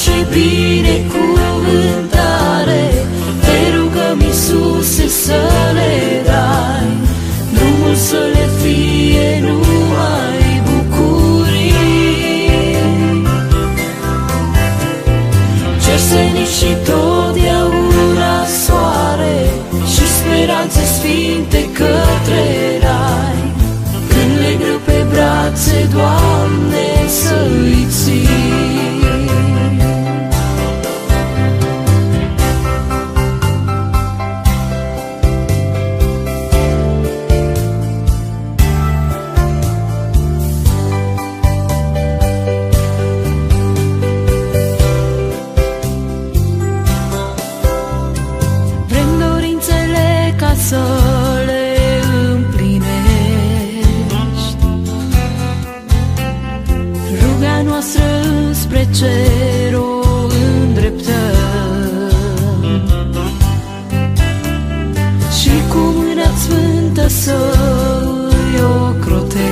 și binecuvântare, te rugăm, Iisuse, să le dai, drumul să le fie numai bucurii. Cer senin și totdeauna soare și speranțe sfinte către rai, când le greu pe brațe, Doamne, să-i ții. Să le împlinești, ruga noastră spre cer o îndreptăm și cu mâna sfântă să-i ocrotești.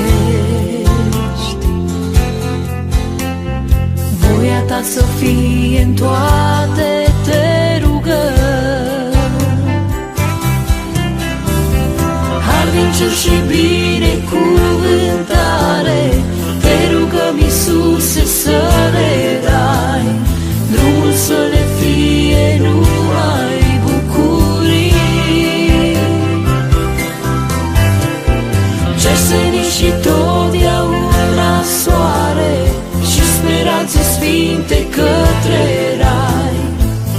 Voia ta să fie în toate, te rugăm. Din cer și binecuvântare, te rugăm, Iisuse, să le dai, drumul să le fie numai bucurii. Cer senin și totdeauna soare și speranțe sfinte către rai,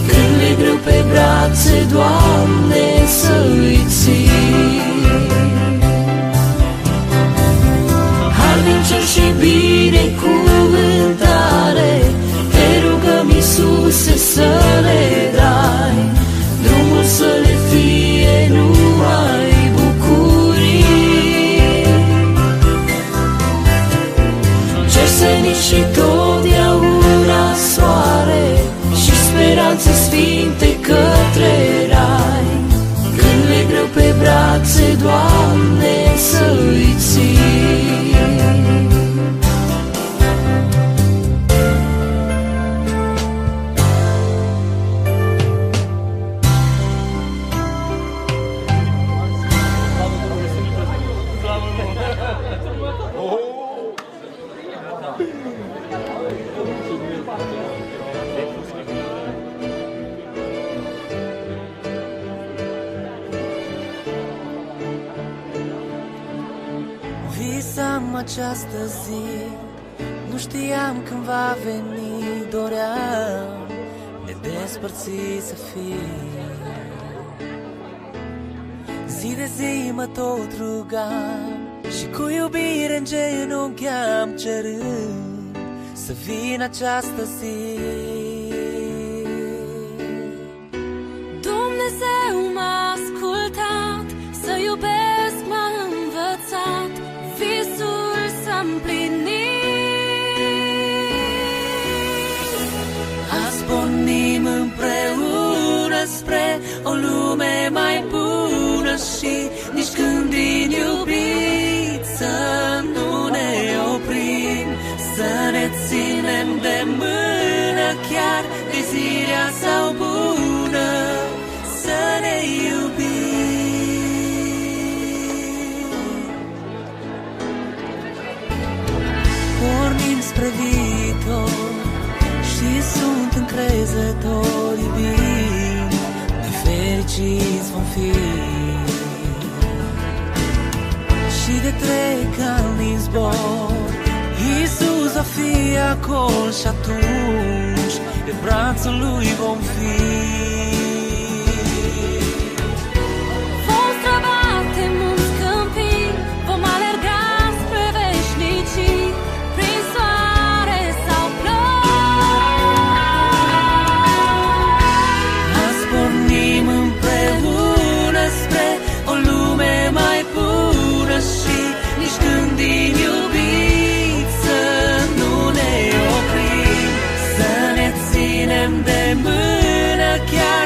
când le greu pe brațe, Doamne, să-i ții. Din cer și binecuvântare, te rugăm, Iisuse, să le dai, drumul să le fie numai bucurii. Cer senin și totdeauna soare și speranțe sfinte către rai, când le greu pe brațe, Doamne, să-i ții. Visam această zi, nu știam când va veni, doream nedespărțiți să fie. Zi de zi mă tot rugam și cu iubire în genunchi am cerând să vină această zi. Dumnezeu m-a ascultat, să iubesc m-a învățat, visul s-a împlinit. Azi pornim împreună spre o lume mai bună și nici când din iubit să nu ne oprim, să ne ținem de mână chiar de zirea sau bună, să ne iubim. Pornim spre viitor și sunt încrezător, iubim, noi fericiți vom fi. Și de trec ani din zbor, Iisus va fi acolo și atunci pe brațul lui vom fi. Vom străbate munți, câmpii, vom alerga spre veșnicii, prin soare sau ploi. Azi pornim împreună spre o lume mai bună și nici când din iubit să nu ne oprim, să ne ținem de mână chiar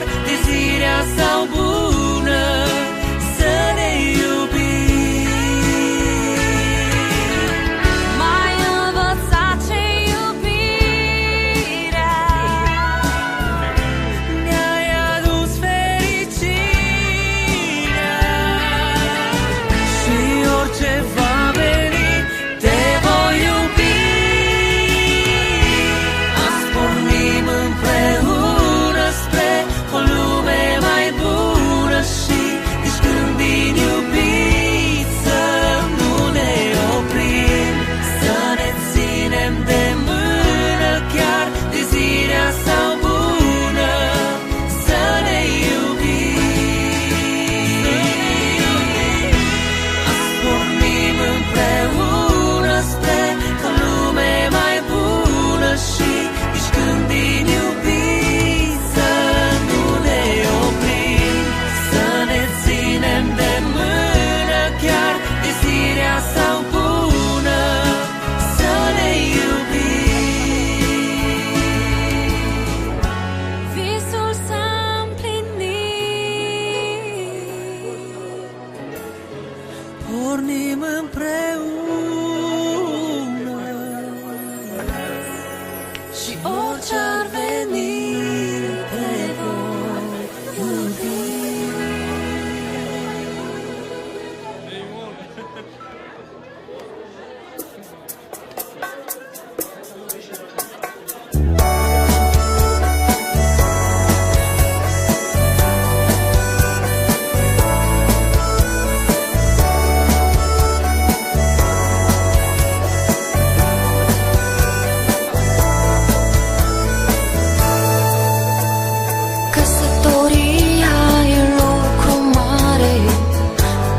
Căsătoria e lucru mare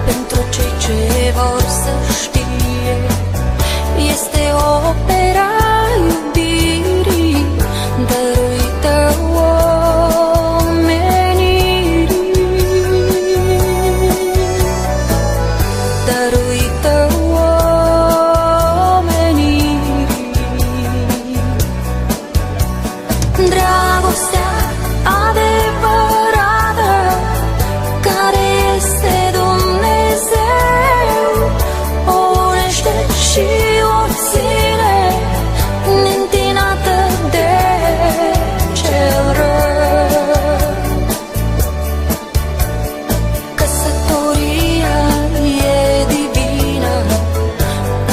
pentru cei ce vor să știe. Este opera iubirii dăruită omenirii, dăruită omenirii. Dragostea adevărată, care este Dumnezeu, o unește și o ține neîntinată de cel rău. Căsătoria e divină,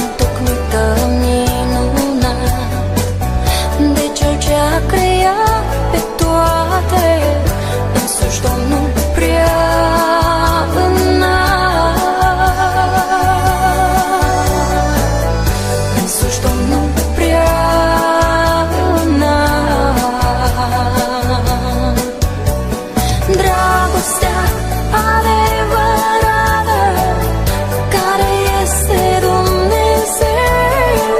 întocmită minunat de Cel ce a creat pe toate, însuși Domnul prea înalt, însuși Domnul prea înalt. Dragostea adevărată, care este Dumnezeu,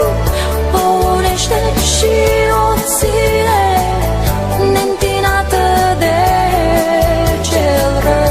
o unește și o ține neîntinată de cel rău.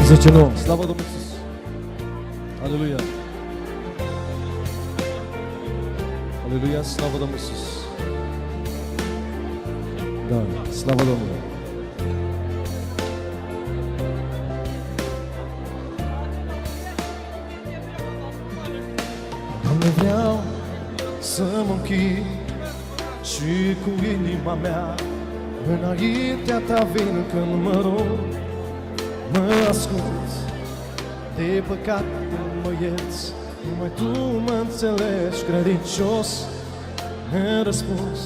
10-9. Slavă Domnului Iisus. Aleluia. Aleluia, slavă Domnului Iisus. Da, slavă Domnului. Doamne, vreau să mă închid și cu inima mea înaintea Ta vin când mă rog, mă ascult, de păcat mă ierți, numai Tu mă înțelegi, credincios în răspuns.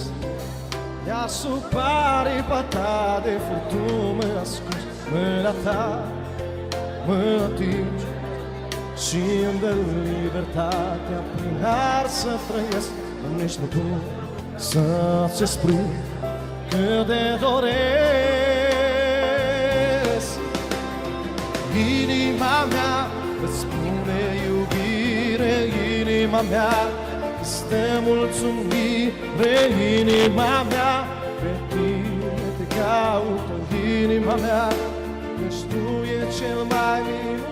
Deasupra aripa Ta de furtun mă ascult, mâna Ta mă atingi și îmi dă libertatea prin har să trăiesc. Doamne, ești nebun să-ți spun cât de doresc. Inima mea îți spune iubire, inima mea este mulțumire, inima mea pe Tine te caută, inima mea, căci Tu e cel mai minunat.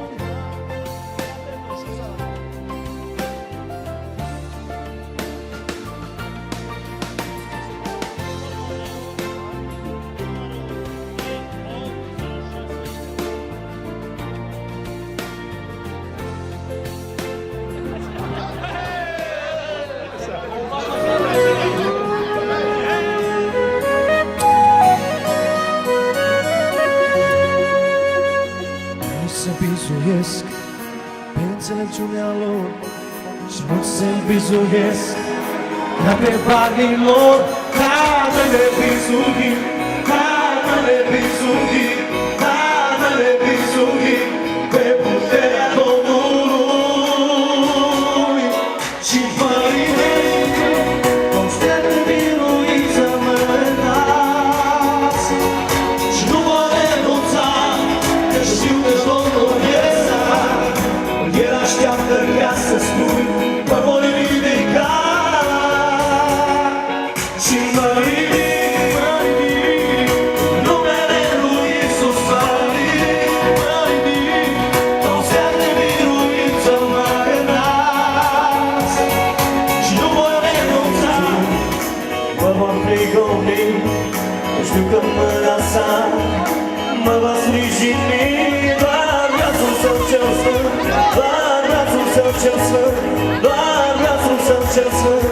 Pe înțelepciunea lor și nu se bizuiesc ca pe banii lor. Dă-le bizuit, dă-le bizuit, dă-le bizuit pe puterea Domnului și părinte, constant biruit să mă dați și nu mă renunța, că știu că Domnul El așteaptă ca să spui, mă voi ridica și mă ridic, numele lui Iisus mă ridic, toți ani de biruință mă renați și nu voi renunța, mă voi prigoni, știu că mâna sa mă va sprijini, doar brațul Său cel sfânt, doar brațul Său cel sfânt, doar brațul Său cel sfânt.